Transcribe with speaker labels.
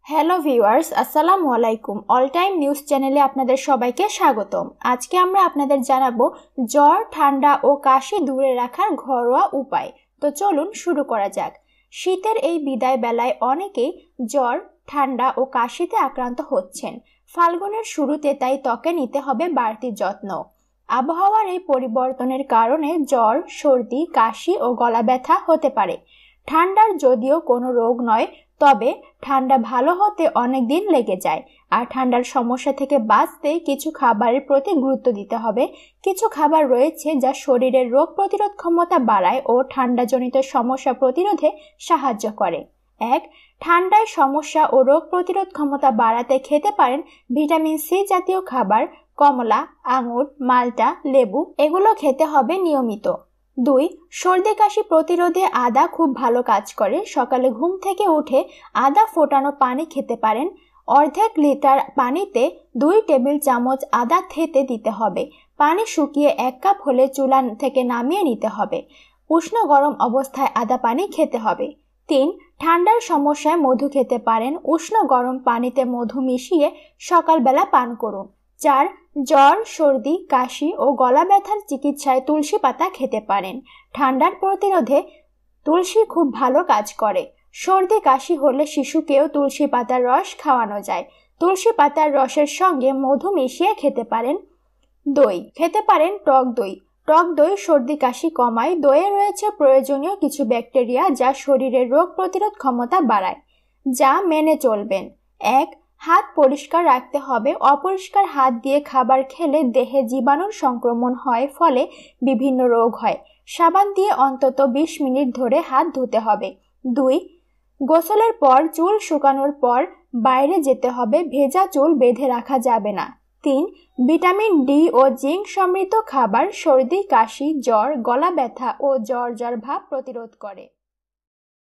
Speaker 1: Hello viewers, আসসালামু আলাইকুম। All time news চ্যানেলে আপনাদের সবাইকে স্বাগতম। আজকে আমরা আপনাদের জানাবো জ্বর, ঠান্ডা ও কাশি দূরে রাখার ঘরোয়া উপায়। তো চলুন শুরু করা যাক। শীতের এই বিদায় বেলায় অনেকেই জ্বর, ঠান্ডা ও কাশিতে আক্রান্ত হচ্ছেন। ফাল্গুনের শুরুতে তাই ত্বকে নিতে হবে বাড়তি যত্ন। আবহাওয়ার এই পরিবর্তনের কারণে জ্বর, সর্দি, কাশি ও গলা ব্যথা হতে পারে। ঠান্ডার যদিও কোনো রোগ নয়, তবে ঠান্ডা ভালো হতে অনেক দিন লেগে যায়। আর ঠান্ডার সমস্যা থেকে বাঁচতে কিছু খাবারের প্রতি গুরুত্ব দিতে হবে। কিছু খাবার রয়েছে যা শরীরের রোগ প্রতিরোধ ক্ষমতা বাড়ায় ও ঠান্ডাজনিত সমস্যা প্রতিরোধে সাহায্য করে। 1. ঠান্ডায় সমস্যা ও রোগ প্রতিরোধ ক্ষমতা বাড়াতে খেতে পারেন ভিটামিন সি জাতীয় খাবার, কমলা, আঙুর, মাল্টা, লেবু এগুলো খেতে হবে নিয়মিত। 2. সর্দি কাশি প্রতিরোধে আদা খুব ভালো কাজ করে। সকালে ঘুম থেকে উঠে আদা ফোটানো পানি খেতে পারেন। অর্ধেক লিটার পানিতে 2 টেবিল চামচ আদা থেতে দিতে হবে। পানি শুকিয়ে 1 কাপ হলে চুলা থেকে নামিয়ে নিতে হবে। উষ্ণ গরম অবস্থায় আদা পানি খেতে হবে। 3. ঠান্ডার সমস্যায় মধু খেতে পারেন। উষ্ণ গরম পানিতে মধু মিশিয়ে সকালবেলা পান করুন। 4. জ্বর, সর্দি, কাশি ও গলা ব্যথার চিকিৎসায় তুলসী পাতা খেতে পারেন। ঠান্ডার প্রতিরোধে তুলসী খুব ভালো কাজ করে। সর্দি কাশি হলে শিশুকেও তুলসী পাতার রস খাওয়ানো যায়। তুলসী পাতার রসের সঙ্গে মধু মিশিয়ে খেতে পারেন। দই খেতে পারেন টক দই। টক দই সর্দি কাশি কমায়। দইয়ে রয়েছে প্রয়োজনীয় কিছু ব্যাকটেরিয়া যা শরীরের রোগ প্রতিরোধ ক্ষমতা বাড়ায়। যা মেনে চলবেন। 1. হাত পরিষ্কার রাখতে হবে। অপরিষ্কার হাত দিয়ে খাবার খেলে দেহে জীবাণুর সংক্রমণ হয়, ফলে বিভিন্ন রোগ হয়। সাবান দিয়ে অন্তত 20 মিনিট ধরে হাত ধুতে হবে। 2. গোসলের পর চুল শুকানোর পর বাইরে যেতে হবে। ভেজা চুল বেঁধে রাখা যাবে না। 3. ভিটামিন ডি ও জিঙ্ক সমৃদ্ধ খাবার সর্দি, কাশি, জ্বর, গলা ব্যথা ও জ্বর ভাব প্রতিরোধ করে।